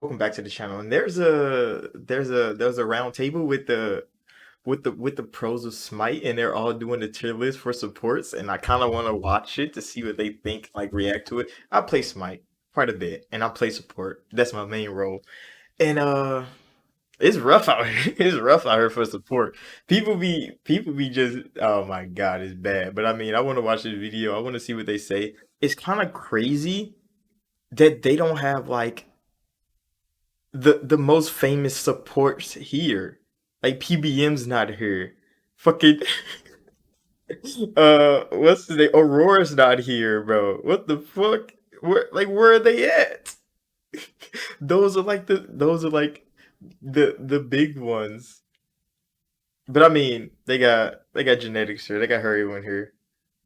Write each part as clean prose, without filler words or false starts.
Welcome back to the channel. And there's a round table with the pros of Smite, and they're all doing the tier list for supports, and I kind of want to watch it to see what they think, like react to it. I play Smite quite a bit, and I play support. That's my main role. And it's rough out here. It's rough out here for support. People be just, oh my god, it's bad. But I mean, I want to watch this video. I want to see what they say. It's kind of crazy that they don't have like the most famous supports here. Like PBM's not here. Fucking what's his name? Aurora's not here, bro. What the fuck? Where are they at? Those are like the big ones. But I mean, they got genetics here. They got Hurry one here.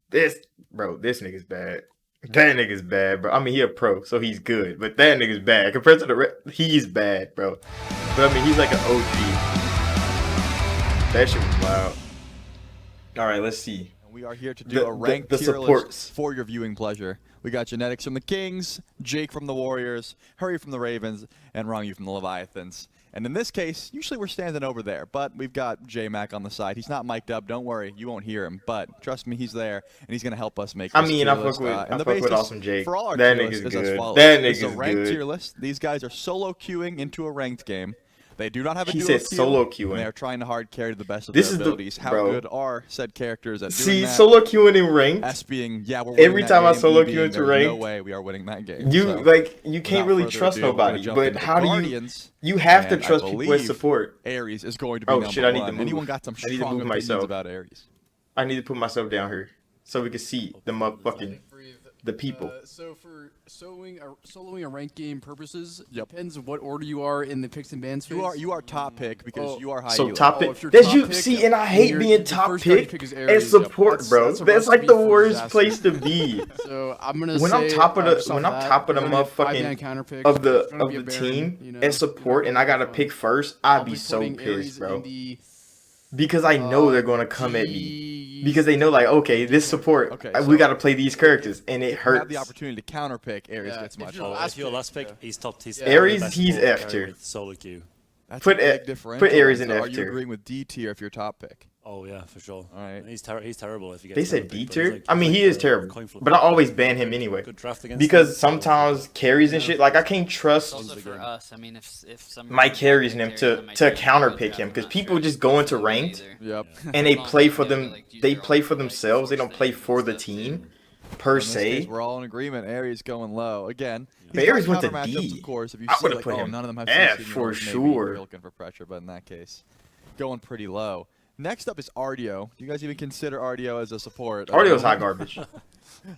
This nigga's bad. That nigga's bad, bro. I mean, he a pro, so he's good. But that nigga's bad compared to he's bad, bro. But I mean, he's like an OG. That shit was wild. All right, let's see. We are here to do a ranked tier list for your viewing pleasure. We got Genetics from the Kings, Jake from the Warriors, Hurry from the Ravens, and Rongyu from the Leviathans. And in this case, usually we're standing over there, but we've got J-Mac on the side. He's not mic'd up. Don't worry, you won't hear him. But trust me, he's there, and he's going to help us make this tier list. I fuck with Awesome Jake. For all our that tier nigga's list is as follows. That nigga's it's a ranked good. tier list. These guys are solo queuing into a ranked game. They do not have a duo said queue, solo queuing. They are trying to hard carry to the best of This their is abilities. How good are said characters at doing that? Solo queuing in ranked. S being, yeah, we're winning Every that time I game, solo E queue being, into there's ranked, no way we are winning that game. you So, you can't really trust ado, nobody. But how do Guardians, you have to and trust I people with believe support? Ares is going to be Oh number shit! I need to one. move. Anyone got some I need to strong move opinions myself. about Ares? I need to put myself down here so we can see the motherfucking the people. So for soloing a ranked game purposes, Yep. depends on what order you are in the picks and bans phase. You are top pick because you are high. So elo. top pick. if you're That's top you pick, see, and I then hate you're- being the top first guy you pick pick is and Ares. support, That's bro. a That's like recipe the for worst disaster. place to be. So I'm gonna When say I'm top of the just off when I'm that, top of the you're gonna get 5-man motherfucking counter picks, of it's the gonna be a Baron, team you know, and support, and I gotta fun. pick first, I'd I'll be so putting Ares pissed, bro. in the, Because I know they're gonna come at me. Because they know, like, okay, this support, Okay, we so gotta play these characters, and it you have hurts. the opportunity to counter pick. Ares Yeah, gets if much. you're more. last If your pick, last pick, yeah. he's top. He's Ares, the best he's support F carry tier. with solo queue. That's Put a big A- differential. put Ares in So F Are you tier. agreeing with D tier if you're top pick? Oh yeah, for sure. All right. He's terrible if he gets. They said counter D picked, but tier. he's like- I mean, he's he like is a terrible, coin flip. but I always ban him anyway. Good draft against Because him. sometimes carries and shit, like I can't trust Also for us, I mean, if some my carries and them to counter pick him, because people just go into ranked Yep. and they play for them. They play for themselves. They don't play for the team per In this case, se. we're all in agreement. Ares going low again. But He's got Ares went to counter matchups, D. Of course, if you I see would've like, put oh, him none of them have F CC, for maybe sure. You're looking for pressure, but in that case, going pretty low. Next up is Ardio. Do you guys even consider Ardio as a support? Ardio's hot garbage.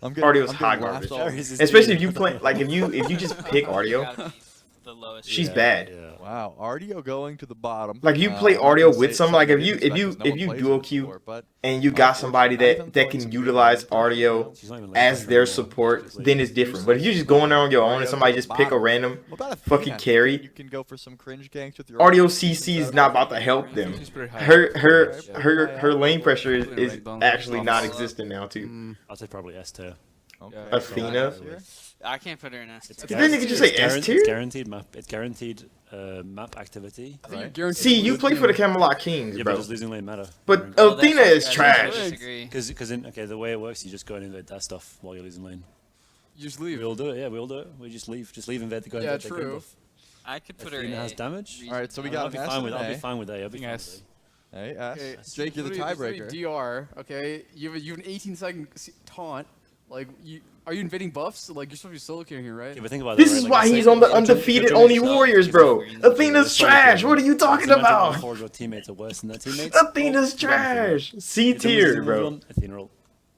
Ardio's hot garbage. Especially if you play, like if you just pick Ardio, she's bad. Yeah. Wow, Ardio going to the bottom. Like you play I'm not Ardio gonna with say some, like if something you didn't expect, 'cause no one you plays duo him queue before, but and you got somebody that can utilize Ardio She's not even late as back their anymore. support, She's like- then it's different. But if you just go in there on your own and Ardio somebody to the just pick a bottom. random What about Athena? fucking carry, You can go for some cringe ganks with your Ardio CC is not about to help them. Her lane pressure is actually non-existent now too. I'd say probably S tier. Okay. Athena. I can't put her in S. Did that nigga just say S tier? It's guaranteed map. It's guaranteed map activity. I think Right. guaranteed See, you to play win for the the game. Camelot Kings, Yeah, but bro. does losing lane matter? But Athena is trash. Because okay, the way it works, you just go and invade that stuff while you're losing lane. You just leave. We all do it. Yeah, we all do it. We just leave invade to go Yeah, invade the true. buff. I could put her Athena in has damage. All right, so we I'll got be an S fine and with. an I'll be A. fine with that. I'll be fine S. with Hey, S. Okay, Jake, you're the literally, there's tiebreaker. DR, okay? You have an 18-second taunt. Like, are you invading buffs? Like, you're supposed to be solo queuing here, right? Yeah, but think about This that, is right? why Like, he's say- on the you're undefeated doing only yourself, Warriors, you're bro. doing Athena's solo trash. queuing. What are you talking Imagine about? how four of your teammates are worse than their teammates. Athena's trash. C tier, bro. Athena roll.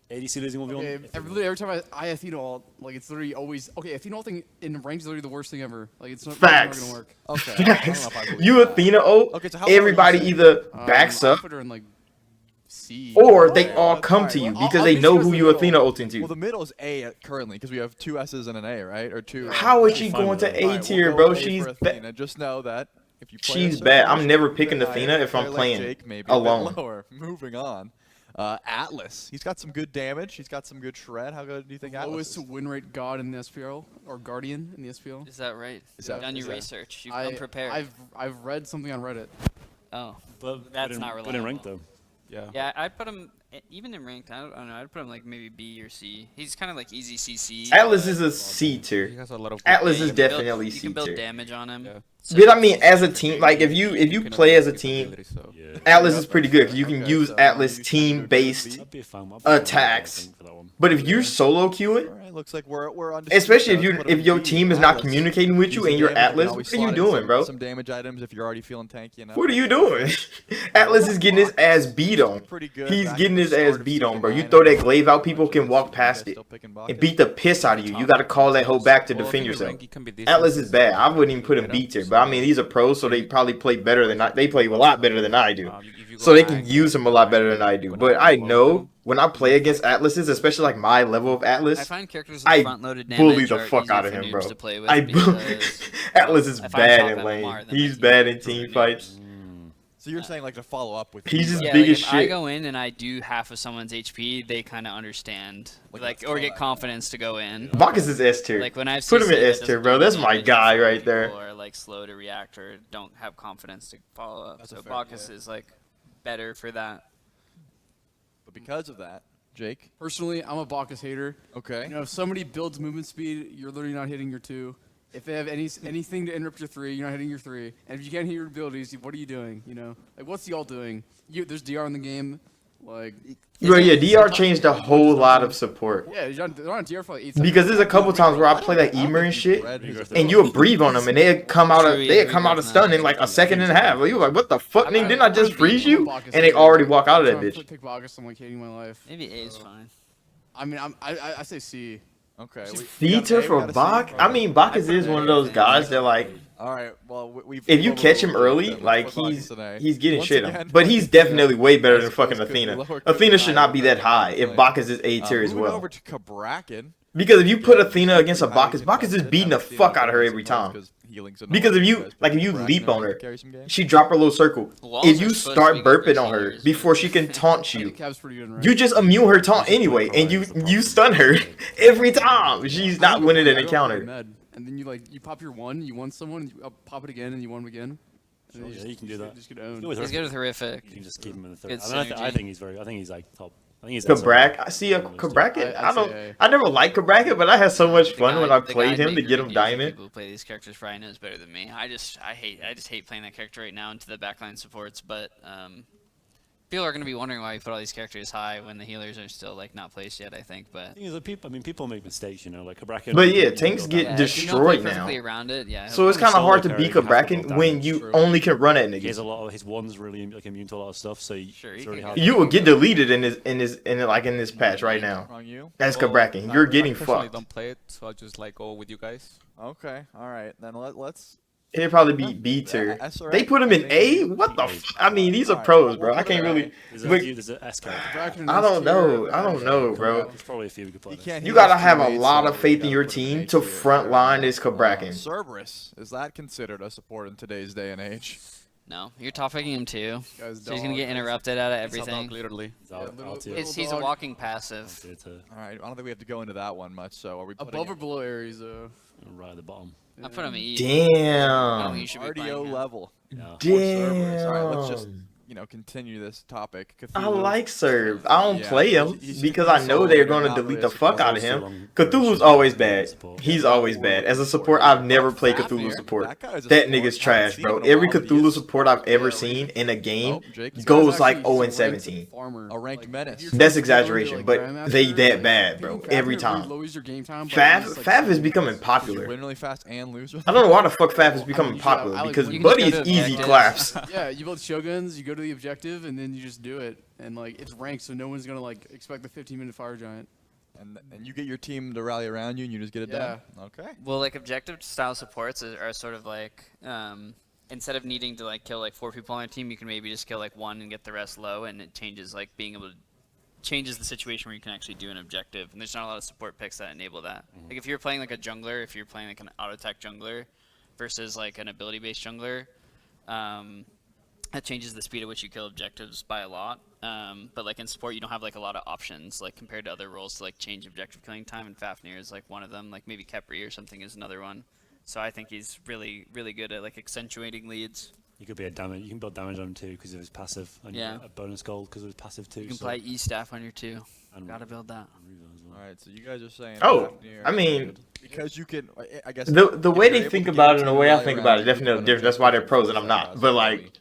ADC losing 1v1. Okay, every time I Athena ult, like, it's literally always... Okay, Athena ulting in range is literally the worst thing ever. Like, it's not Facts. gonna work. Okay. I don't know if I believe You that. Athena ult, Okay, so how far are you everybody saying? either backs I'll up put her in, like, C. or they all Alright, come to you well, because I'll they be know sure who it's you the Athena middle. ulting Well, to. the middle is A currently because we have two S's and an A, right? Or two. How is I'll she be fine going with to that. A Alright, tier, we'll bro? go A She's for ba- Athena. Just know that if you play She's a certain bad. I'm position, never you're picking higher, Athena if I'm they're like playing Jake, maybe a bit alone. lower. Moving on. Atlas. He's got some good damage. He's got some good shred. How good do you think Atlas Lowest is? win rate god in the SPL or guardian in the SPL. Is that right? Is that- You've done is your that- research. You've come prepared. I've read something on Reddit. Oh, But that's in, not but in reliable. rank though. Yeah. Yeah, I'd put him even in ranked. I don't know. I'd put him like maybe B or C. He's kind of like easy CC. Atlas is a C He tier. has a lot of Atlas you is can build- definitely You C can build tier. damage on him. Yeah. So But I it's- mean, as a team, like if you play as a team, Yeah. Atlas is pretty good 'cause you can Okay, use so Atlas you team-based. I'd be a fan. I'd be a fan, attacks. I think, for that one. But if you're solo queuing, All right, looks like we're on. especially if your team is not communicating with you and you're Atlas, what are you doing, bro? Some damage items if you're already feeling tanky enough. What are you doing? Atlas is getting his ass beat on. Pretty good. He's back getting at his the ass start of beat on, bro. You season throw 9, that glaive out, people can walk past it and beat the piss out of you. You got to call that hoe back to defend yourself. Atlas is bad. I wouldn't even put him B tier, but I mean he's a pro, so they probably play better than they play a lot better than I do, so they can use him a lot better than I do. But I know when I play against Atlases, especially like my level of I Atlas, find characters I with front-loaded damage bully the are fuck easier out of for him, noobs bro. to play with I because, Atlas is if I'm bad top in lane. MMR, then He's I bad can in team noob. fights. So you're saying like to follow up with. He's just Yeah, big like as if I shit. go in and I do half of someone's HP, they kind of understand, Like, like, let's or go get back. confidence to go in. Bacchus is S tier. Like when I've Put him in CC that S tier, doesn't bro. do That's any my damage, guy or right there. people are like slow to react or don't have confidence to follow up. That's a So fair- Bacchus is like better for that. But because of that, Jake. Personally, I'm a Bacchus hater. Okay. You know, if somebody builds movement speed, you're literally not hitting your 2. If they have anything to interrupt your 3, you're not hitting your 3. And if you can't hit your abilities, what are you doing? You know, like what's y'all doing? There's DR in the game, like Bro, yeah, DR changed a whole lot of support. yeah, they're on DR for like 8 seconds. Because there's a couple times where I play like Emer and shit, and you'll breathe on them, and they come out of stun in like a second and a half. Like, you're like, what the fuck, nigga? Didn't I just freeze you? And they already walk out of that bitch. Pick Bacchus, I'm like hating my life. Maybe A is fine. I mean, I say C. Okay. C tier for Bach? I mean, Bacchus is one of those guys that like, All right. Well, we've. if you catch him early, like he's getting shit on. But he's definitely way better than fucking Athena. Athena should not be that high if Bacchus is A tier as Moving well. over to Kabrakan. Because if you put Athena against a Bacchus, Bacchus is beating the fuck out of her every time. Because if you leap on her, she drop her little circle. Walls If are you supposed to start be good for burping on her healers, before she can taunt you, Cav's pretty good, right? you just immune her taunt anyway, and you stun her every time. She's not winning an encounter. And then you pop your 1, you won someone, and you pop it again, and you won them again. And then Yeah, you can do that. Just get owned. Go with He's horrific. good with horrific. You can just keep him in the third. Good I mean, I synergy. think he's very. I think he's like top. I think he's. Kabrak, I see a Kabrakan. I'd say A. I never liked Kabrakan, but I had so much The fun guy- when I the played guy him to Baker get him reviews of diamond. People who play these characters probably knows better than me. I just hate playing that character right now into the backline supports, but people are going to be wondering why we put all these characters high when the healers are still like not placed yet. I think, but Thing is, like, people. I mean, people make mistakes, you know, like Kabrakan. But yeah, tanks get yeah, if you don't destroyed play now. perfectly around it, yeah. So it's he'll- kind of solo hard to carry beat can have Kabrakan double when damage. you True. only can run at He has a niggas. lot of his one's really like immune to a lot of stuff, so Sure, it's you really can hard. get- You will get deleted in this patch right now. Wrong you. That's Well, Kabrakan. I- You're I getting personally fucked. don't play it, so I'll just like go with you guys. Okay. All right. Then let's. It'd probably be B tier. S or They A? put him in A? What the I mean, these are pros, bro. I can't really. But There's a S character. Bracken and I don't S tier, know. I don't know, bro. There's probably a few we could play. You can't. You heal gotta his have a teammates, lot so of faith in you your gotta put him team in to H tier. front line this Kabrakan. Cerberus, is that considered a support in today's day and age? No, you're top picking him too. Guys, So he's gonna dog. get interrupted out of It's a dog, everything. literally. It's out- little- out tier. little- He's a dog. walking passive. Out tier to All right. I don't think we have to go into that one much. So are we putting Above or it below Ares, though. right at the bottom. I put him at E. I don't think Damn. you should be RDO playing him. level? Yeah. Or Cerberus? All right. Let's just Damn. continue this topic. I Cthulhu. like Serve. I don't Yeah, play him he's- because I know he's they're so gonna not delete really the a fuck out of support. him. Cthulhu's always bad. He's always bad. As a support, I've never played Cthulhu support. That guy is a That support. nigga's I haven't trash, seen bro. him in a Every while, but he Cthulhu is- support I've ever Yeah, seen in a game Oh, Jake is goes He's like actually 0 and ranked 17. farmer. A ranked menace. if you're That's trying to go into, exaggeration, like, but Grandmaster, they that like, bad, bro. beating Every Faf time. lowers your game time by Faf, just, like, Faf is 7 becoming minutes. You popular. win really fast and lose. I don't know why the fuck Faf is becoming usually I- popular I like because when you Buddy just is go to easy objectives. claps. Yeah, you build shoguns, you go to the objective, and then you just do it. And like it's ranked, so no one's gonna like expect the 15-minute fire giant. And you get your team to rally around you, and you just get it done. Okay. Well, like objective style supports are sort of like instead of needing to like kill like 4 people on your team, you can maybe just kill like 1 and get the rest low, and it changes like being able to changes the situation where you can actually do an objective. And there's not a lot of support picks that enable that. Like if you're playing like a jungler, if you're playing like an auto attack jungler versus like an ability based jungler, that changes the speed at which you kill objectives by a lot. But like in support, you don't have like a lot of options like compared to other roles to like change objective killing time. And Fafnir is like one of them. Like maybe Kepri or something is another one. So I think he's really good at like accentuating leads. You could be a damage. You can build damage on him too because of his passive, and you get a bonus gold because of his passive too. You can play E staff on your 2. And Gotta build that. All right, so you guys are saying. Oh, Fafnir I mean, because you can, I guess. the way if they you're think able to about get it and the team way I rally think around about it you, definitely you different. That's why they're pros and I'm not. so But like,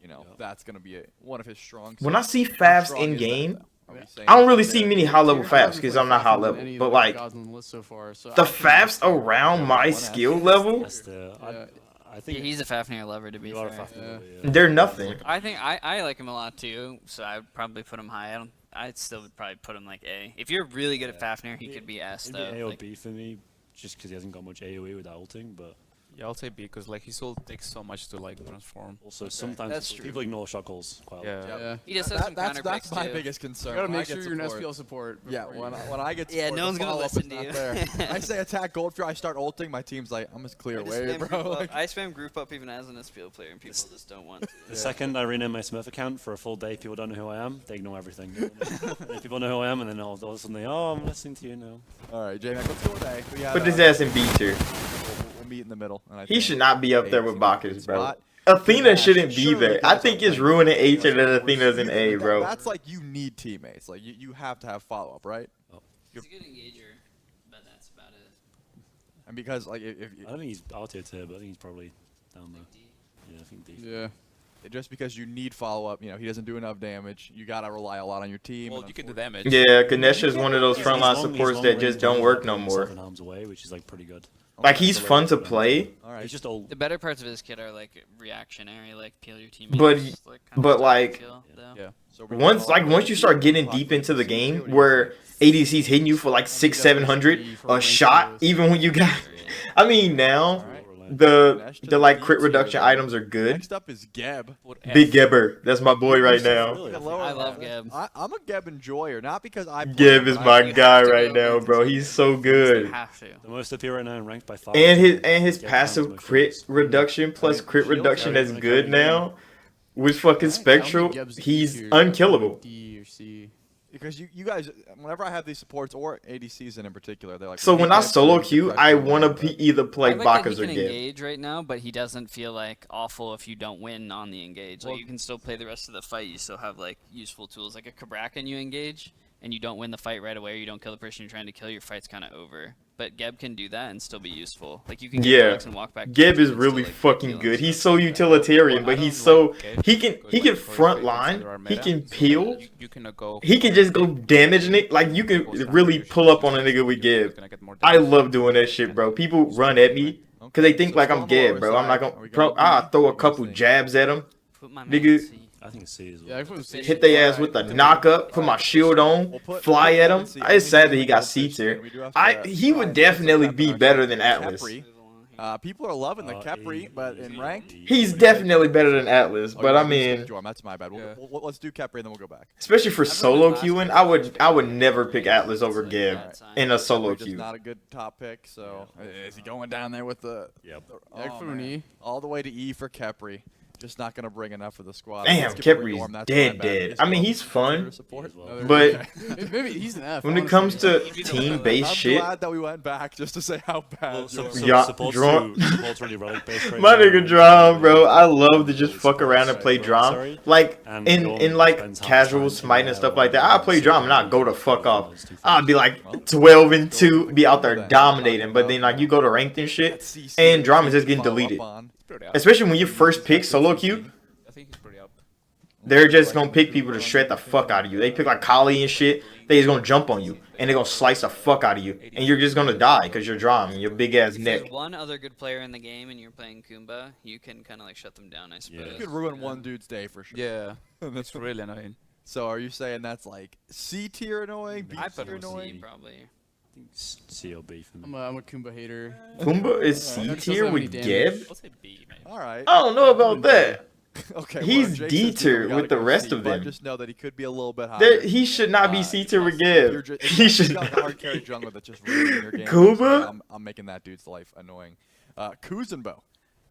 you know, that's gonna be one of his strong. when I see How Fafs strong in is that, game, though? Are we saying I don't really that see they're- many high level Tier Fafs hasn't because played I'm not high Fafnir than level. any of But the like, gods on the list so far, so the I think Fafs around my skill level, That's the. I think He's a Fafnir lover to be you are a fair. Fafnir. they're nothing. I think I like him a lot too, so I would probably put him high. I'd still would probably put him like A. If you're really good at Fafnir, he could be S It'd though. be A or Like, B for me, just because he hasn't got much AOE without ulting, but. Yeah, I'll say B because like his ult takes so much to like transform. Also, sometimes That's true. people ignore shot calls quite a lot. Yeah. Yeah. he just has some that's counter picks my too. biggest concern. You gotta when I make get sure you're an support. SPL support. Yeah, before you- when I get Yeah, support, no the one's gonna follow-up listen is to not you. there. I say attack gold fear, I start ulting, my team's like, I'm just clear I just away, spam bro. group up. Like, I spam group up even as an SPL player, and people just don't want to. The second I rename my Smurf account for a full day, people don't know who I am. They ignore everything. And if people know who I am, and then all of a sudden they, I'm listening to you now. all right, J-Mac, let's go with A. We had, Put his ass in B tier. we'll meet in the middle. And I He think should not be up A there is with a good Bacchus, bro. spot. Athena Yeah, shouldn't be surely there. guys I are think it's playing ruining A defense. tier that Athena's in A, bro. That's like you need teammates. Like you have to have follow-up, right? He's a good engager, but that's about it. And because like if I don't think he's out here too, but I think he's probably down there. Yeah, I think D. Yeah. just because you need follow-up, you know, he doesn't do enough damage. You gotta rely a lot on your team. Well, and you can do unfortunately- damage. Yeah, Ganesha is one of those He's frontline long- he's supports long that range just don't and work like no more. 7 arms away, which is like pretty good. Like he's fun to play, All right, He's just old. The better parts of his kit are like reactionary, like peel your teammates. But- like, kind of but, stuff I like- feel, though. Yeah. so we once can all- once you start getting deep into the game where ADC's hitting you for like 600-700 a shot, even when you got, I mean now All right. the like crit reduction items are good. Next up is Geb. Put Big F. Geber, that's my boy right now. Really? I love Geb. I'm a Geb enjoyer, not because I. play Geb him, is but my I- You guy have to right go now, with bro. the He's so You good. have to. The most up here right now and ranked by 5. And his Yeah, passive Tom's my crit favorites. reduction plus crit Shield reduction carry, that's gonna good carry now with fucking I don't think Spectral, Geb's D he's tier, unkillable. D or C. Because you guys, whenever I have these supports or ADCs in particular, they're like. So we when need I Geb solo to queue, pressure I him, want to but- either play I like Bacchus that or he can Geb. engage right now, but he doesn't feel like awful if you don't win on the engage. Like Well- you can still play the rest of the fight. You still have like useful tools. Like a Kabrak and you engage, and you don't win the fight right away, or you don't kill the person you're trying to kill. Your fight's kind of over. But Geb can do that and still be useful. Like you can get Yeah. Alex and walk back. Geb is and still, really like, fucking heal and good. He's stuff. so utilitarian, Well, but I he's don't so like Geb he can because, he like, can for front example, line. there are He meta, can so peel. You cannot go. He can just go damage it. Like you can really pull up on a nigga with Geb. I love doing that shit, bro. People run at me because they think like I'm Geb, bro. I'm not gonna. I'll throw a couple jabs at him. Put my Nigga, man C. I think it's C as well. Yeah, I put him C. hit their ass with a knock up, put my shield on, fly at him. It's sad that he got C tier. He would definitely be better than Atlas. People are loving the Kepri, but in ranked. He's definitely better than Atlas, Oh, but you I mean mean, Storm, that's my bad. Yeah. Let's do Kepri and then we'll go back. especially for solo queuing, I would never pick Atlas over Geb in a solo Kepri just queue. not a good top pick, so is he going down there with the? Yep. Yeah, I put him in man. E. All the way to E for Kepri. Just not gonna bring enough for the squad. Damn, Let's skip over Kepri's Dorm, that's dead, my bad. dead. Is I mean, Dorm he's fun, considered support? but Maybe he's an F. when it honestly. comes to team-based I'm shit, glad that we went back just to say how bad. Well, Dorm is. Yeah, support's draw- support's really relic based right my now. nigga Drum, bro, I love to just fuck around and play Drum. Sorry. Like And in Dorm like spends half casual his time Smite and in stuff there, like that, I'll play so Drum and I'll he- go the fuck off. it's too I'll fast. be like 12-2, be out there dominating, but then like you go to ranked and shit, That's CC, and Drum is just CC getting follow up deleted. on. Pretty up. Especially when you first pick solo queue, I think he's pretty up. they're just gonna pick people to shred the fuck out of you. They pick like Kali and shit. They just gonna jump on you and they're gonna slice the fuck out of you, and you're just gonna die because you're Drum and your big ass If neck. there's one other good player in the game and you're playing Kumba, you can kind of like shut them down, I suppose. You could ruin one dude's day for sure. Yeah, it's really annoying. So are you saying that's like C tier annoying, B I put tier him C annoying? probably. I think C or B for me. I'm a Kumba hater. Pumbaa is C Doesn't tier have any with damage. Geb. I'll say B, maybe. All right. I don't know about that. Okay. He's well, Jake D says tier we gotta with the go rest C, of but them. Just know that he could be a little bit higher. He should not be C tier with You're Geb. just, He should got a hard carry jungler that's just ruining your game. Kuba? I'm making that dude's life annoying. Kuzenbo.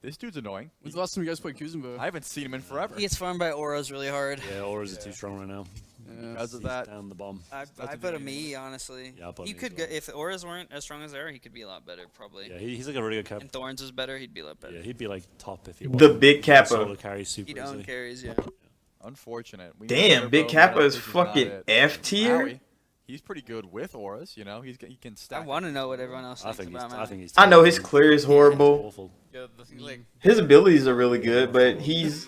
This dude's annoying. When's the last time you guys played Kuzumba? I haven't seen him in forever. He gets farmed by auras really hard. Yeah, auras are too strong right now. Yeah. Because of He's that. down the bomb. I put him E, honestly. Yeah, I'll put He him E could as well. go, if auras weren't as strong as they are, he could be a lot better, probably. Yeah, he's like a really good cap. And Thorns was better, he'd be a lot better. Yeah, he'd be like top if he The wasn't. big Kappa. Solo carry super He'd own easily. carries, yeah. Unfortunate. We Damn, know Big Turbo, Kappa but is this not fucking it. F tier? Maui, he's pretty good with auras, you know. He can I stack. want to know what everyone else I thinks think he's. about I Maui. think he's. I know his terrible. clear is It's horrible. awful. Yeah, the thing like His abilities are really good, but he's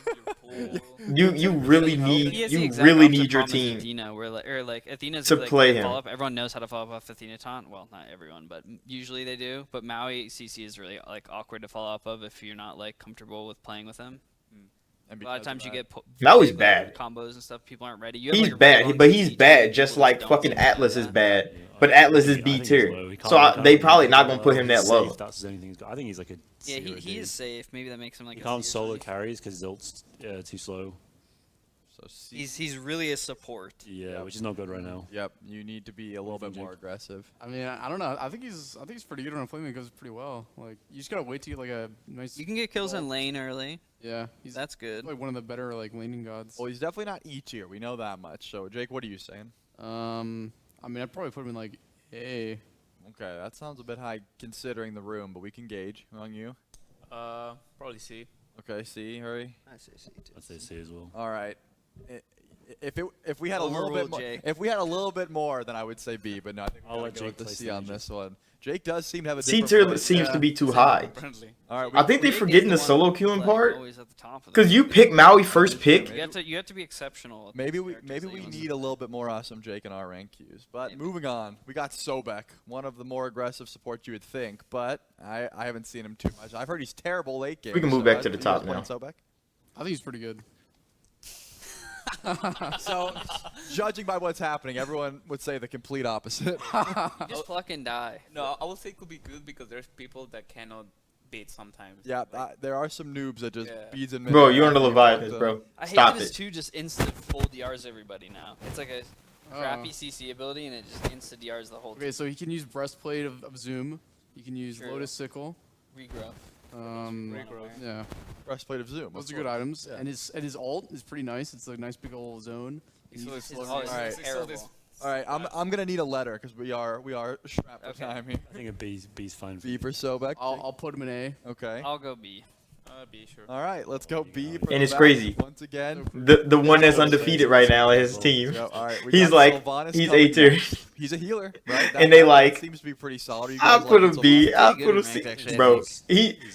you really need He has the you exact really opposite need your problem as team. Athena, where like Athena's to like, play good him. follow-up. Everyone knows how to follow up off Athena taunt. Well, not everyone, but usually they do. But Maui CC is really like awkward to follow up of if you're not like comfortable with playing with him. And A lot of because times you that- get Maui's big, bad. combos and stuff. People aren't ready. You have, He's like, a really bad, long but he's CC team, bad people just just like don't fucking seem to Atlas do is that. bad. Yeah, But I Atlas think is he- I B think he's tier. low. He So can't- he they can't- probably he not can't gonna go put low. him that He's low. safe, that's his only thing he's got. I think he's like a. Yeah, zero he D. is safe. Maybe that makes him like. He a can't C or solo something. carries because his ult's too slow. So C- He's really a support. Yeah, Yep. which is not good right now. Yep, you need to be a little bit think, more Jake? aggressive. I mean, I don't know. I think he's pretty good on a flame. It goes pretty well. Like you just gotta wait to get like a nice. You can get kills in lane early. Yeah, he's That's good. like one of the better like laning gods. Well, he's definitely not E tier. We know that much. So, Jake, what are you saying? I mean, I'd probably put him in like A. Okay, that sounds a bit high considering the room, but we can gauge among you. probably C. Okay, C, hurry. I say C too. I'd say C as well. All right. If we had a little bit Overruled, more, Jake. if we had a little bit more, then I would say B. But no, I think I'll we're let gonna go Jake with the place C the on Asian. this one. Jake does seem to have a C different tier place. seems to be too high. Apparently. All right, I think they Jake is forgetting the one solo that's, queuing like, part. always at the top of the Cause you list. pick Maui first pick. You have to be exceptional. at maybe these we characters that you want. need a little bit more awesome Jake in our rank queues. But Maybe. moving on, we got Sobek, one of the more aggressive supports you would think, but I haven't seen him too much. I've heard he's terrible late game. We can move back to the top now. Sobek? I think he's pretty good. So, judging by what's happening, everyone would say the complete opposite. You just pluck and die. No, I would say it could be good because there's people that cannot beat sometimes. Yeah, Like, there are some noobs that just Yeah. beads in Bro, midair you're on the and you Leviathans, want bro. them. I hate Stop that it's it. two just instant full DRs everybody now. It's like a crappy CC ability and it just insta DRs the whole Okay, so he can use breastplate of Zoom. He can use True. Lotus Sickle. regrowth. Regrowth. Yeah, Breastplate of Zoom. those are good items. And his ult is pretty nice. It's a nice big old zone. He's And so he's- slow. ult is Alright. terrible. All right, I'm gonna need a letter because we are strapped for Okay. time here. I think a B's fine. B for Sobek. I'll put him in A. Okay. I'll go B. B, sure. All right, let's go B. For And it's Levac crazy. Once again. The one that's undefeated right now in his team. Yep, all right, we He's got like Sylvanas he's coming A tier. next. He's a healer, right? And they that like- seems to be pretty solid. Are you I guys put liking him B. Sylvanas? I Pretty put him good C. rank, actually. Bro,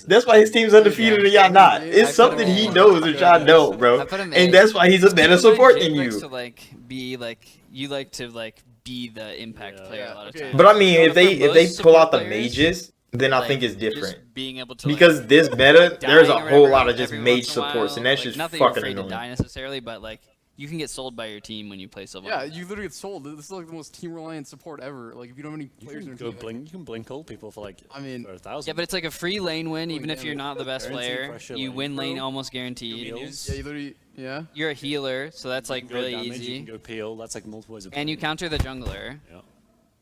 that's why his team's undefeated and y'all not. I It's put something him he A. knows that y'all don't, bro. I put him And A. that's why he's a better Keep in mind, support Jake than likes you. to like be like you like to like be the impact Yeah. player a lot of Okay. times. But I mean, So if they for if they most pull out support the players, mages, then I like, think it's just different. being able to Because like, this meta, there's a dying or whole whatever lot of just every mage once in a supports, and while, that's like, just not that you're fucking afraid to annoying. die necessarily, but like you can get sold by your team when you play Sylvanas. Yeah, you literally get sold. This is like the most team reliant support ever. Like if you don't have any You players in can your go team, like, blink. You can blink ult people for like. I mean, for 1,000. Yeah, but it's like a free lane win, even if you're not the best Guaranteed player. pressure You lane, win lane bro. almost guaranteed. Heals. yeah, you literally, yeah. You're a healer, so that's You like can go really damage, You easy. can go peel. That's like multiple ways of. And you playing. counter the jungler. Yeah.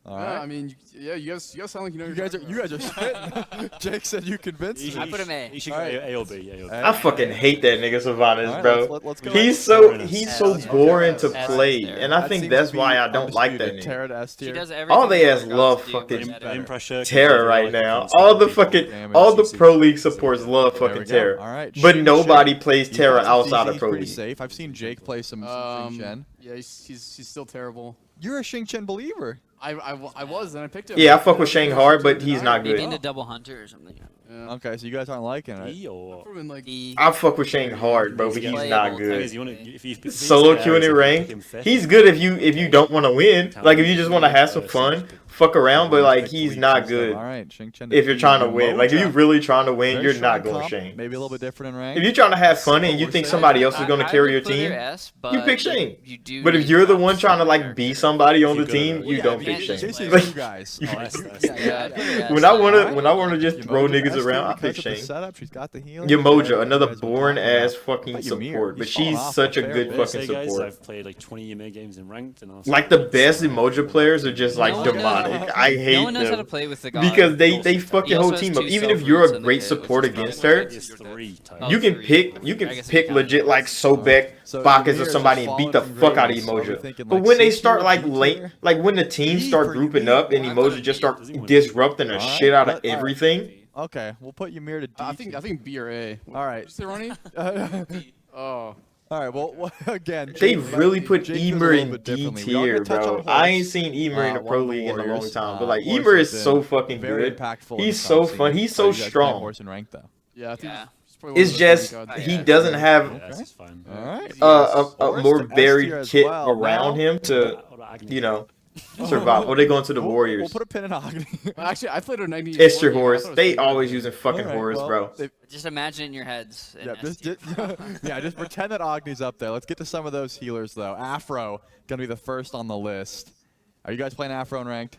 All Yeah, I right. mean, yeah, you guys sound like you know. You what guys are you're talking spitting. Jake said you convinced You me. I put him A. You should go Alright. A or B. A or B. I fucking hate that nigga Sylvanas, All right, bro. let's go. He's Fairness. so S. boring to S. play, S. and I That think seems that's to why be I don't like that undisputed. nigga. Terra to S She tier. does everything. All they in ass regards love to fucking better. Lane pressure. Terra right now. All the pro league supports love There we fucking go. Terra, All right. but Xing nobody Chen. plays He's Terra got some outside CC, of pro pretty league. safe. I've seen Jake play some about. Xing Chen. Yeah, he's still terrible. You're a Xing Chen believer. I was, and I picked him. Yeah, I fuck with Shang hard, but he's not Maybe good. into double hunter or something. Yeah. Okay, so you guys aren't liking it. E or. Put him in like. E. I fuck with Shang hard, bro, but He's he's not playable. good. You wanna, if he's Solo queuing in rank, he's good if you don't want to win. Like if you just want to have some fun, fuck around. But like he's not good All right, Xing Chen. if you're trying to win. Like if you're really trying to win, Very you're strong not going comp, Shang. Maybe a little bit different in rank. If you're trying to have fun and you we're think saying. somebody else is going to carry I your would put her team, S, you but pick Shang. You do But if need you're the to one have trying to some like character. be somebody on You the go to team, the- you Yeah, don't I pick mean, Shang. Shang. This is Like, you guys. Oh, that's Yeah, I'd put her S. when I want Alright. to just throw Yamoja niggas S around, I tier pick because of the Shang. setup. She's got the healing. Yamoja, another You guys were boring talking about. ass fucking But Ymir, support, but he's fallen she's off such a a fair good bit. fucking Say, guys, support. I've played like 20 Ymir games in ranked, and Like the best emoji players are just like No one knows demonic. Like I hate No one knows how to them play with the god. because they fuck He your whole also has team up. two Even if self you're roots a in the great kit, support which is against kinda her, nice. It's 3 Oh, you can three. pick I guess pick you legit can. like Sobek, So Bacchus, or Ymir is somebody just and beat the falling from fuck out of greatness. So are we Emoja. thinking, But like, when they C start tier, like B late, tier? like when the teams B start for grouping Ymir? up and I thought Emoja it'd just be- start Does he win? disrupting the Alright, shit out of but- alright. everything. Okay, we'll put Ymir to D. I think B or A. All right. Did you say Ronnie? Oh. All right. Well, again, They Jake- really put Jake feels a Emer little in bit D differently. We are gonna tier, touch bro. on I ain't Horse, seen Emer in the one pro of the league in a long Warriors. time, but like Horse Emer has is so been fucking very good. impactful in He's the so top fun. scene. He's Are so you guys playing strong. Horse and rank though. Yeah, I think Yeah. he's probably one It's of the best just gods. he Yeah. doesn't have Yeah, this is fine. All right. a Horse more to S tier varied as kit well. around Now- him to, Agni. you know, survive. Or they going to the We'll Warriors. put a pin in Agni. Well, actually, I played a 90. It's your horse. They always using fucking Alright, horse, well, bro. Just imagine it in your heads. in Yeah, S just, tier. yeah, just pretend that Agni's up there. Let's get to some of those healers, though. Afro, gonna be the first on the list. Are you guys playing Afro in ranked?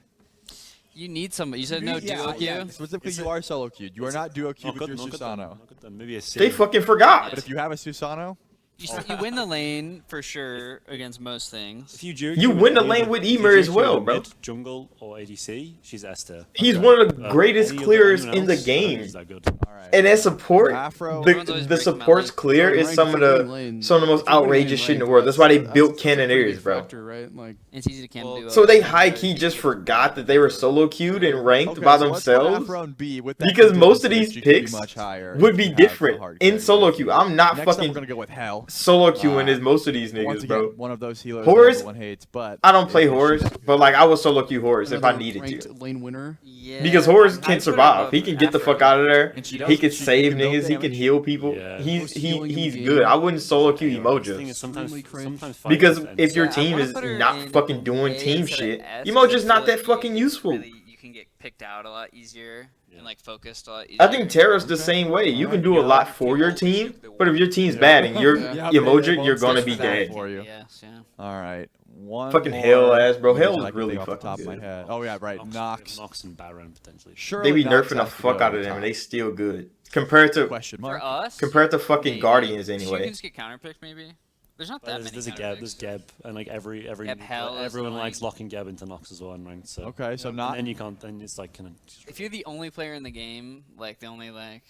You need some. You said no duo queue. Yeah, specifically, you are solo queued. You are not duo queued with your Susano. Maybe a C. They fucking forgot. But if you have a Susano, You win the lane for sure against most things. If you duo You queue win the any lane of with if you Emer duo as queue well, with bro. Mid, jungle or ADC, she's S tier. He's one of the greatest Any other- clearers anyone in the else, I don't think game. he's that good. all right. And as support, Afro- Everyone's always the breaking support's my clear lane. is So some of rank- if you're the winning lane- some of the most if you're winning outrageous lane shit in the rank, world. That's why they that's built a pretty big cannoneers, bro. factor, right? Like, It's easy to camp Well, duo. So they high key just forgot that they were solo queued and ranked Okay, by so let's put themselves. Afro and B with that Because most of contingency, these she could be picks much higher would if be you have the different hard in carry. solo queue. I'm not Next up, fucking we're gonna go with Hell. solo queuing as most of these Once niggas, again, bro. one of those healers Horus, that everyone hates, but I don't play it- it Horus, should- but like I would solo queue Horus if I another needed ranked to. lane winner. Yeah. Because Horus I'd can put it survive. above He can get the Afro. fuck out of there. And she He does. can She save can build niggas. He can damage. heal people. Yeah. Most healing in the He's game. good. I wouldn't solo queue The thing is Emoja. sometimes Extremely cringe. Because fights if your Yeah, I team wanna is put her not in fucking doing A team instead of shit, S, Emoja's because I not feel that like fucking you useful. Really, you can get picked out a lot easier and like focused a lot easier. I think Terra's the same way. You can do a lot for your team, but if your team's bad and you're Yeah. Emoja, you're gonna be Step back dead. for you. Yes, yeah. All right, one Fucking more Hell ass, bro. that Hell I is can really think off the fucking top of my good. head. Oh yeah, right, Nox. Nox and Baron potentially. Sure, They be Nox nerfing the has to fuck go out of over them, and top. they still good compared to Question For mark. us, fucking maybe. Guardians You anyway. can just get counterpicked maybe. There's not that There's many. a Geb, counterpicks. there's Geb, and like every Geb Hell is everyone annoying. likes locking Geb into Nox as well in ranked. So Okay, so and not then you can't. Then it's like kind of. If you're the only player in the game, like the only like,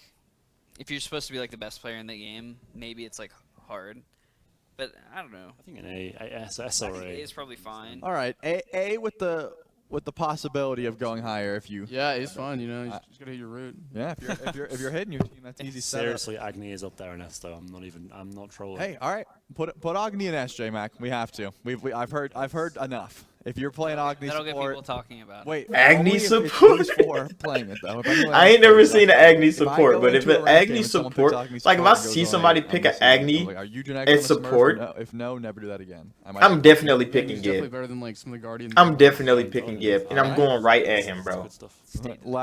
if you're supposed to be like the best player in the game, maybe it's like hard. But I don't know. I think an S I or think A A. is probably fine. all right. A with the possibility of going higher if you. Yeah, it's fun. You know, you just gotta hit your root. Yeah, if you're hitting your team, that's easy. setup. Seriously, Agni is up there in S though. I'm not trolling. Hey, all right, put Agni in SJ Mac. We have to. I've heard enough. If you're playing Agni That'll get support, people talking about. wait, Agni only if it's support? these four playing it though. If anyone I else ain't never plays seen an Agni support, go but if into a an ranked Agni game and someone picks support, Agni like if I support and see goes somebody on, pick I'm an listening. Agni I'm like, are you and support, If no, never do that again. I might I'm definitely picking He's definitely Gib. better than like some of the Guardians. I'm definitely picking Gib, and I'm Alright. going right at him, bro. Good stuff.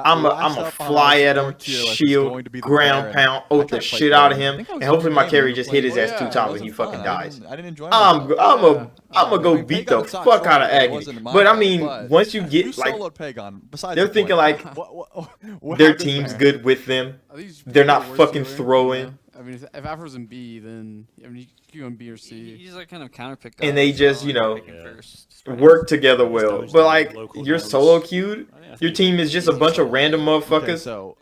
I'm a fly at him, shield, ground pound, ult the shit out of him, and hopefully my carry just hit his ass 2 times and he fucking dies. I didn't enjoy I'm myself. gonna go mean, beat Pagon the sucks, fuck out of right? It Agni. wasn't my But I fault, mean, but once you You get like soloed Pagon. Besides they're the thinking point. like what their happened team's there? good with them. I think he's They're probably not the worst fucking healer, throwing. you know? I mean, if Afro's in B, then I mean, you go in B or C. He's like kind of counterpick. And they guy, just, so you I'm know, picking Yeah. first. Work together well. damage But to like local you're damage. solo queued, I your team is just a bunch of random Okay, motherfuckers. so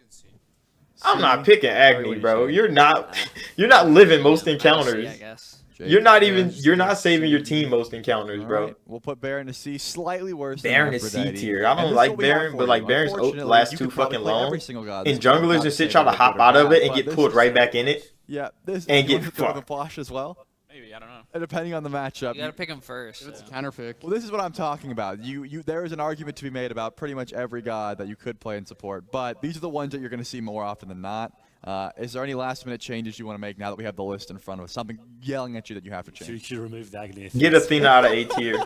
I'm not picking Agni, what bro. you You're not living most I don't see, encounters. I guess. You're not saving your team most encounters, bro. Alright, we'll put Baron to C, slightly worse Baron than is C Aphrodite. tier. I And don't this is like what we have Baron, for but you. like Baron's ult Unfortunately, lasts you too could probably fucking play long. every single god And this game, junglers not and shit say try to they're hop good or out of bad, it and but get this pulled is- right back in it. Yeah, this and you want get to throw the fucked. Posh as well. Maybe, I don't know. And depending on the matchup. You gotta pick him first. If it's a so. counterpick, Well, this is what I'm talking about. There is an argument to be made about pretty much every god that you could play and support, but these are the ones that you're going to see more often than not. Is there any last-minute changes you want to make now that we have the list in front of us? Something yelling at you that you have to So you change. should remove the Agni. Get Athena out of A tier.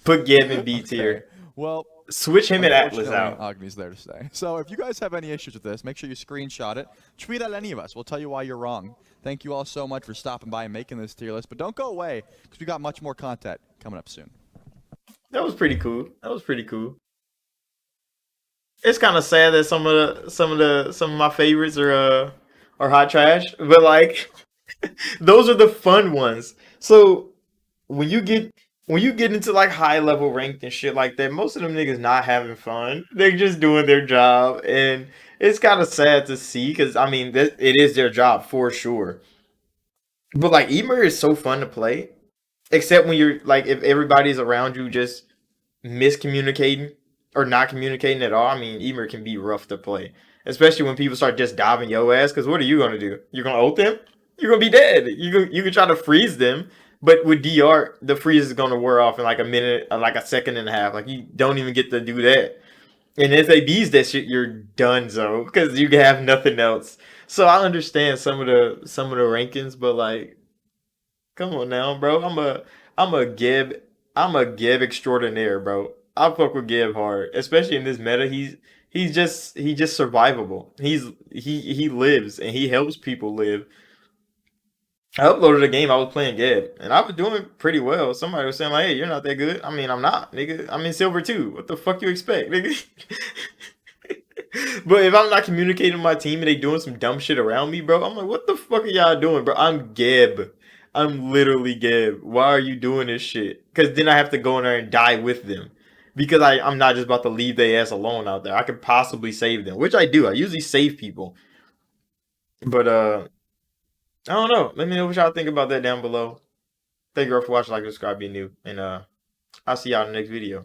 Put Geb in B tier. Well, Switch him and Atlas unfortunately, out. Agni's there to stay. So if you guys have any issues with this, make sure you screenshot it. Tweet at any of us. We'll tell you why you're wrong. Thank you all so much for stopping by and making this tier list. But don't go away, because we got much more content coming up soon. That was pretty cool. It's kind of sad that some of my favorites are hot trash, but like those are the fun ones. So when you get when you get into like high level ranked and shit like that, most of them niggas not having fun. They're just doing their job, and it's kind of sad to see because I mean, it is their job for sure. But like Emer is so fun to play, except when you're like if everybody's around you just miscommunicating or not communicating at all. I mean, Emer can be rough to play, especially when people start just diving your ass. Because what are you gonna do? You're gonna ult them? You're gonna be dead. You can try to freeze them, but with DR, the freeze is gonna wear off in like a minute, like a second and a half. Like you don't even get to do that. And if they bees that shit, you're done, so because you have nothing else. So I understand some of the rankings, but like come on now, bro. I'm a Gib I'm a Gib extraordinaire, bro. I fuck with Gib hard, especially in this meta. He's just survivable. He lives and he helps people live. I uploaded a game I was playing Gib and I was doing pretty well. Somebody was saying like, "Hey, you're not that good." I mean, I'm not, nigga. I'm in silver too. What the fuck you expect, nigga? But if I'm not communicating with my team and they doing some dumb shit around me, bro, I'm like, what the fuck are y'all doing, bro? I'm Geb. I'm literally Geb. Why are you doing this shit? Because then I have to go in there and die with them. Because I'm not just about to leave their ass alone out there. I could possibly save them, which I do. I usually save people. But I don't know. Let me know what y'all think about that down below. Thank you all for watching, like, subscribe, be new, and I'll see y'all in the next video.